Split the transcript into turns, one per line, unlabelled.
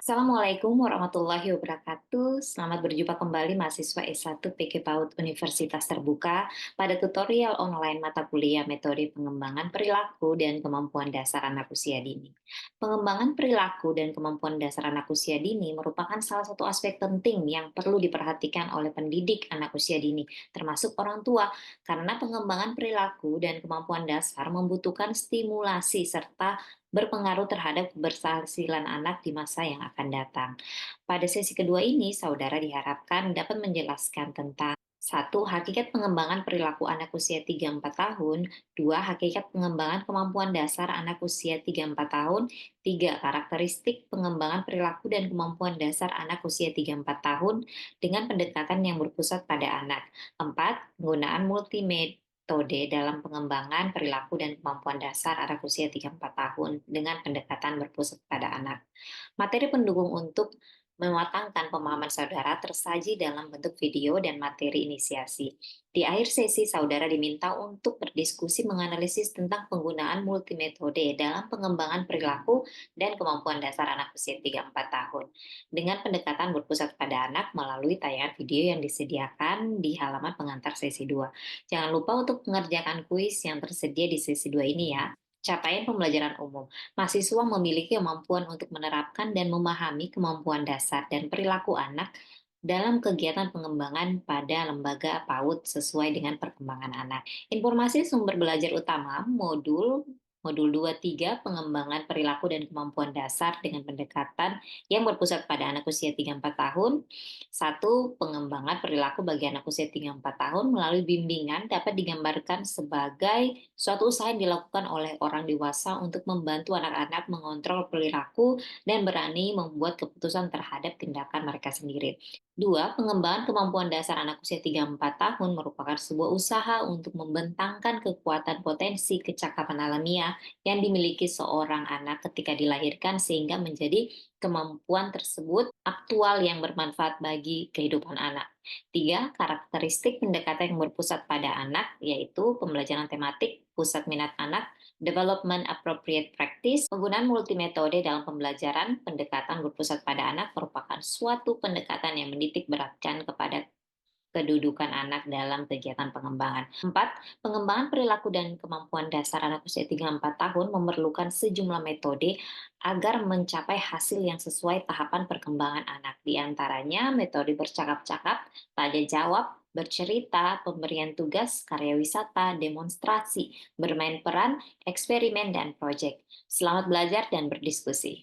Assalamualaikum warahmatullahi wabarakatuh. Selamat berjumpa kembali mahasiswa S1 PK PAUD Universitas Terbuka pada tutorial online mata kuliah metode pengembangan perilaku dan kemampuan dasar anak usia dini. Pengembangan perilaku dan kemampuan dasar anak usia dini merupakan salah satu aspek penting yang perlu diperhatikan oleh pendidik anak usia dini, termasuk orang tua, karena pengembangan perilaku dan kemampuan dasar membutuhkan stimulasi serta berpengaruh terhadap keberhasilan anak di masa yang akan datang. Pada sesi kedua ini, saudara diharapkan dapat menjelaskan tentang satu, hakikat pengembangan perilaku anak usia 3-4 tahun. Dua, hakikat pengembangan kemampuan dasar anak usia 3-4 tahun. Tiga, karakteristik pengembangan perilaku dan kemampuan dasar anak usia 3-4 tahun dengan pendekatan yang berpusat pada anak. Empat, penggunaan multimedia metode dalam pengembangan perilaku dan kemampuan dasar anak usia 3-4 tahun dengan pendekatan berpusat pada anak. Materi pendukung untuk mematangkan pemahaman saudara tersaji dalam bentuk video dan materi inisiasi. Di akhir sesi, saudara diminta untuk berdiskusi menganalisis tentang penggunaan multimetode dalam pengembangan perilaku dan kemampuan dasar anak usia 3-4 tahun dengan pendekatan berpusat pada anak melalui tayangan video yang disediakan di halaman pengantar sesi 2. Jangan lupa untuk mengerjakan kuis yang tersedia di sesi 2 ini ya. Capaian pembelajaran umum. Mahasiswa memiliki kemampuan untuk menerapkan dan memahami kemampuan dasar dan perilaku anak dalam kegiatan pengembangan pada lembaga PAUD sesuai dengan perkembangan anak. Informasi sumber belajar utama Modul 2-3 pengembangan perilaku dan kemampuan dasar dengan pendekatan yang berpusat pada anak usia 3-4 tahun. Satu, pengembangan perilaku bagi anak usia 3-4 tahun melalui bimbingan dapat digambarkan sebagai suatu usaha yang dilakukan oleh orang dewasa untuk membantu anak-anak mengontrol perilaku dan berani membuat keputusan terhadap tindakan mereka sendiri. Dua, pengembangan kemampuan dasar anak usia 3-4 tahun merupakan sebuah usaha untuk membentangkan kekuatan potensi kecakapan alamiah yang dimiliki seorang anak ketika dilahirkan sehingga menjadi kemampuan tersebut aktual yang bermanfaat bagi kehidupan anak. Tiga, karakteristik pendekatan yang berpusat pada anak, yaitu pembelajaran tematik, pusat minat anak, development appropriate practice, penggunaan multimetode dalam pembelajaran, pendekatan berpusat pada anak merupakan suatu pendekatan yang menitik beratkan kepada kedudukan anak dalam kegiatan pengembangan. Empat, pengembangan perilaku dan kemampuan dasar anak usia 3-4 tahun memerlukan sejumlah metode agar mencapai hasil yang sesuai tahapan perkembangan anak. Di antaranya metode bercakap-cakap, tanya jawab, bercerita, pemberian tugas, karya wisata, demonstrasi, bermain peran, eksperimen, dan proyek. Selamat belajar dan berdiskusi.